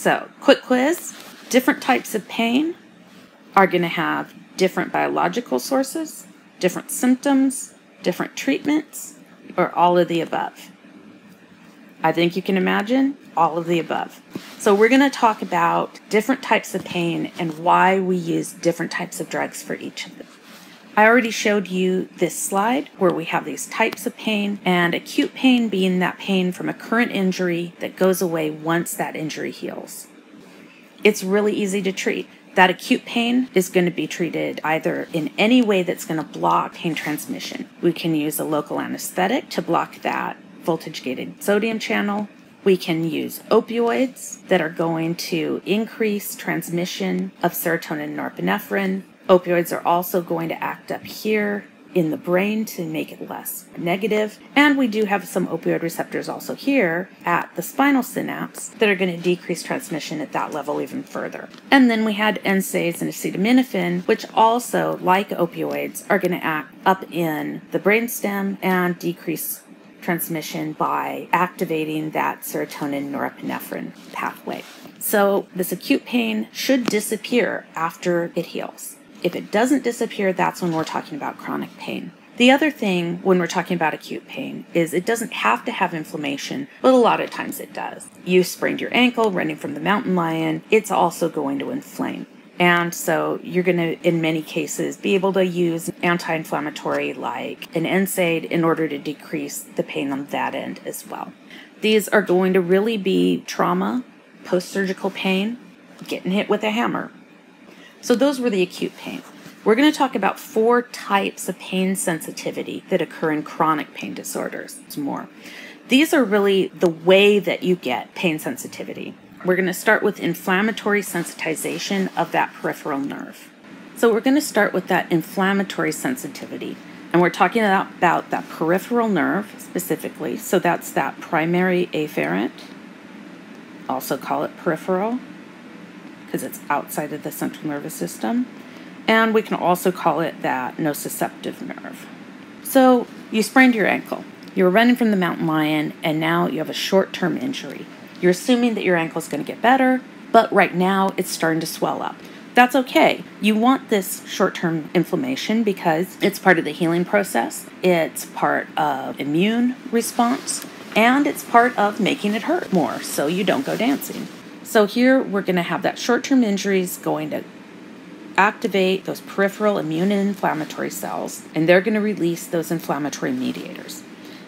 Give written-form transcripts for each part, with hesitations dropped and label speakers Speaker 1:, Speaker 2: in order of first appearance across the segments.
Speaker 1: So, quick quiz. Different types of pain are going to have different biological sources, different symptoms, different treatments, or all of the above. I think you can imagine all of the above. So we're going to talk about different types of pain and why we use different types of drugs for each of them. I already showed you this slide where we have these types of pain, and acute pain being that pain from a current injury that goes away once that injury heals. It's really easy to treat. That acute pain is going to be treated either in any way that's going to block pain transmission. We can use a local anesthetic to block that voltage-gated sodium channel. We can use opioids that are going to increase transmission of serotonin and norepinephrine. Opioids are also going to act up here in the brain to make it less negative. And we do have some opioid receptors also here at the spinal synapse that are going to decrease transmission at that level even further. And then we had NSAIDs and acetaminophen, which also, like opioids, are going to act up in the brainstem and decrease transmission by activating that serotonin norepinephrine pathway. So this acute pain should disappear after it heals. If it doesn't disappear, that's when we're talking about chronic pain. The other thing when we're talking about acute pain is it doesn't have to have inflammation, but a lot of times it does. You sprained your ankle running from the mountain lion, it's also going to inflame. And so you're going to, in many cases, be able to use anti-inflammatory like an NSAID in order to decrease the pain on that end as well. These are going to really be trauma, post-surgical pain, getting hit with a hammer. So those were the acute pain. We're going to talk about 4 types of pain sensitivity that occur in chronic pain disorders. It's more. These are really the way that you get pain sensitivity. We're going to start with inflammatory sensitization of that peripheral nerve. So we're going to start with that inflammatory sensitivity. And we're talking about that peripheral nerve specifically. So that's that primary afferent. Also call it peripheral because it's outside of the central nervous system. And we can also call it that nociceptive nerve. So you sprained your ankle. You were running from the mountain lion, and now you have a short-term injury. You're assuming that your ankle is going to get better, but right now it's starting to swell up. That's okay. You want this short-term inflammation because it's part of the healing process. It's part of immune response, and it's part of making it hurt more so you don't go dancing. So here we're going to have that short-term injuries going to activate those peripheral immune and inflammatory cells, and they're going to release those inflammatory mediators.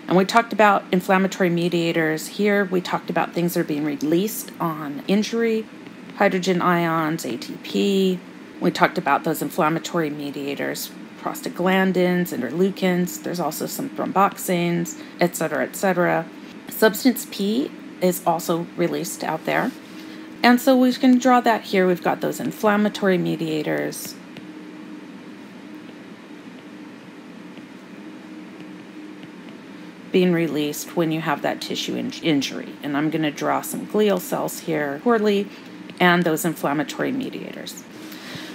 Speaker 1: And we talked about inflammatory mediators here. We talked about things that are being released on injury, hydrogen ions, ATP. We talked about those inflammatory mediators, prostaglandins, interleukins. There's also some thromboxanes, etc., etc. Substance P is also released out there. And so we can draw that here. We've got those inflammatory mediators. Being released when you have that tissue injury. And I'm going to draw some glial cells here poorly and those inflammatory mediators.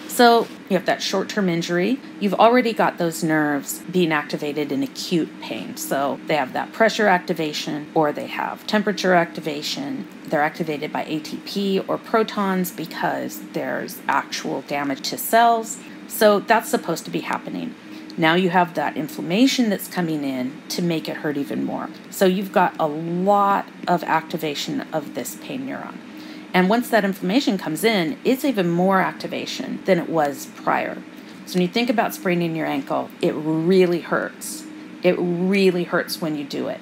Speaker 1: So you have that short-term injury. You've already got those nerves being activated in acute pain. So they have that pressure activation or they have temperature activation. They're activated by ATP or protons because there's actual damage to cells. So that's supposed to be happening. Now you have that inflammation that's coming in to make it hurt even more. So you've got a lot of activation of this pain neuron. And once that inflammation comes in, it's even more activation than it was prior. So when you think about spraining your ankle, it really hurts. It really hurts when you do it.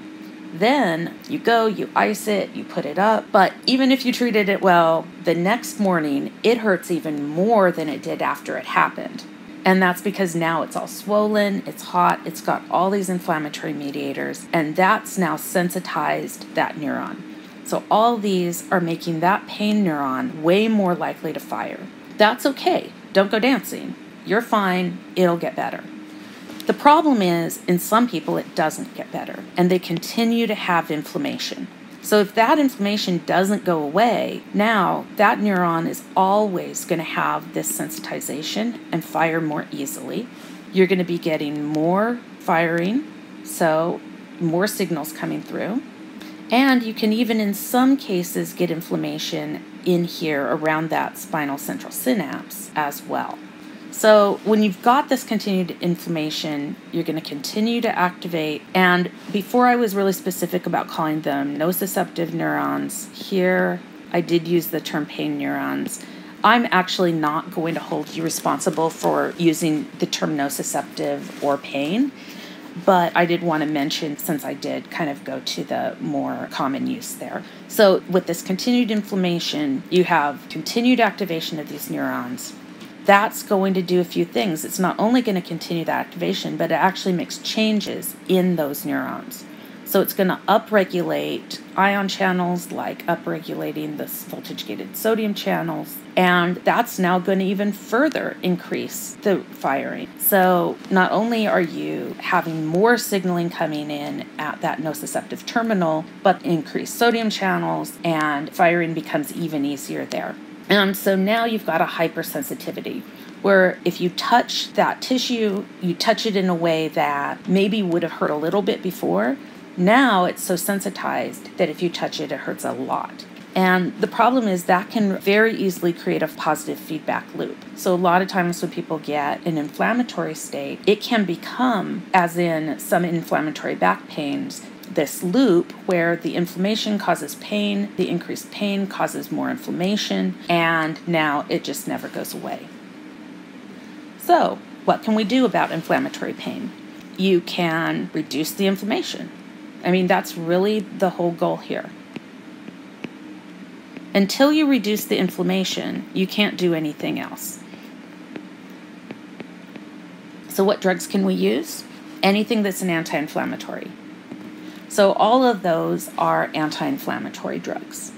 Speaker 1: Then you go, you ice it, you put it up. But even if you treated it well, the next morning, it hurts even more than it did after it happened. And that's because now it's all swollen, it's hot, it's got all these inflammatory mediators, and that's now sensitized that neuron. So all these are making that pain neuron way more likely to fire. That's okay. Don't go dancing. You're fine. It'll get better. The problem is, in some people, it doesn't get better, and they continue to have inflammation. So if that inflammation doesn't go away, now that neuron is always going to have this sensitization and fire more easily. You're going to be getting more firing, so more signals coming through. And you can even in some cases get inflammation in here around that spinal central synapse as well. So when you've got this continued inflammation, you're going to continue to activate. And before I was really specific about calling them nociceptive neurons, here I did use the term pain neurons. I'm actually not going to hold you responsible for using the term nociceptive or pain, but I did want to mention, since I did kind of go to the more common use there. So with this continued inflammation, you have continued activation of these neurons. That's going to do a few things. It's not only going to continue the activation, but it actually makes changes in those neurons. So it's going to upregulate ion channels, like upregulating the voltage-gated sodium channels, and that's now going to even further increase the firing. So not only are you having more signaling coming in at that nociceptive terminal, but increased sodium channels, and firing becomes even easier there. And so now you've got a hypersensitivity, where if you touch that tissue, you touch it in a way that maybe would have hurt a little bit before. Now it's so sensitized that if you touch it, it hurts a lot. And the problem is that can very easily create a positive feedback loop. So a lot of times when people get an inflammatory state, it can become, as in some inflammatory back pains, this loop where the inflammation causes pain, the increased pain causes more inflammation, and now it just never goes away. So what can we do about inflammatory pain? You can reduce the inflammation. I mean, that's really the whole goal here. Until you reduce the inflammation, you can't do anything else. So what drugs can we use? Anything that's an anti-inflammatory. So all of those are anti-inflammatory drugs.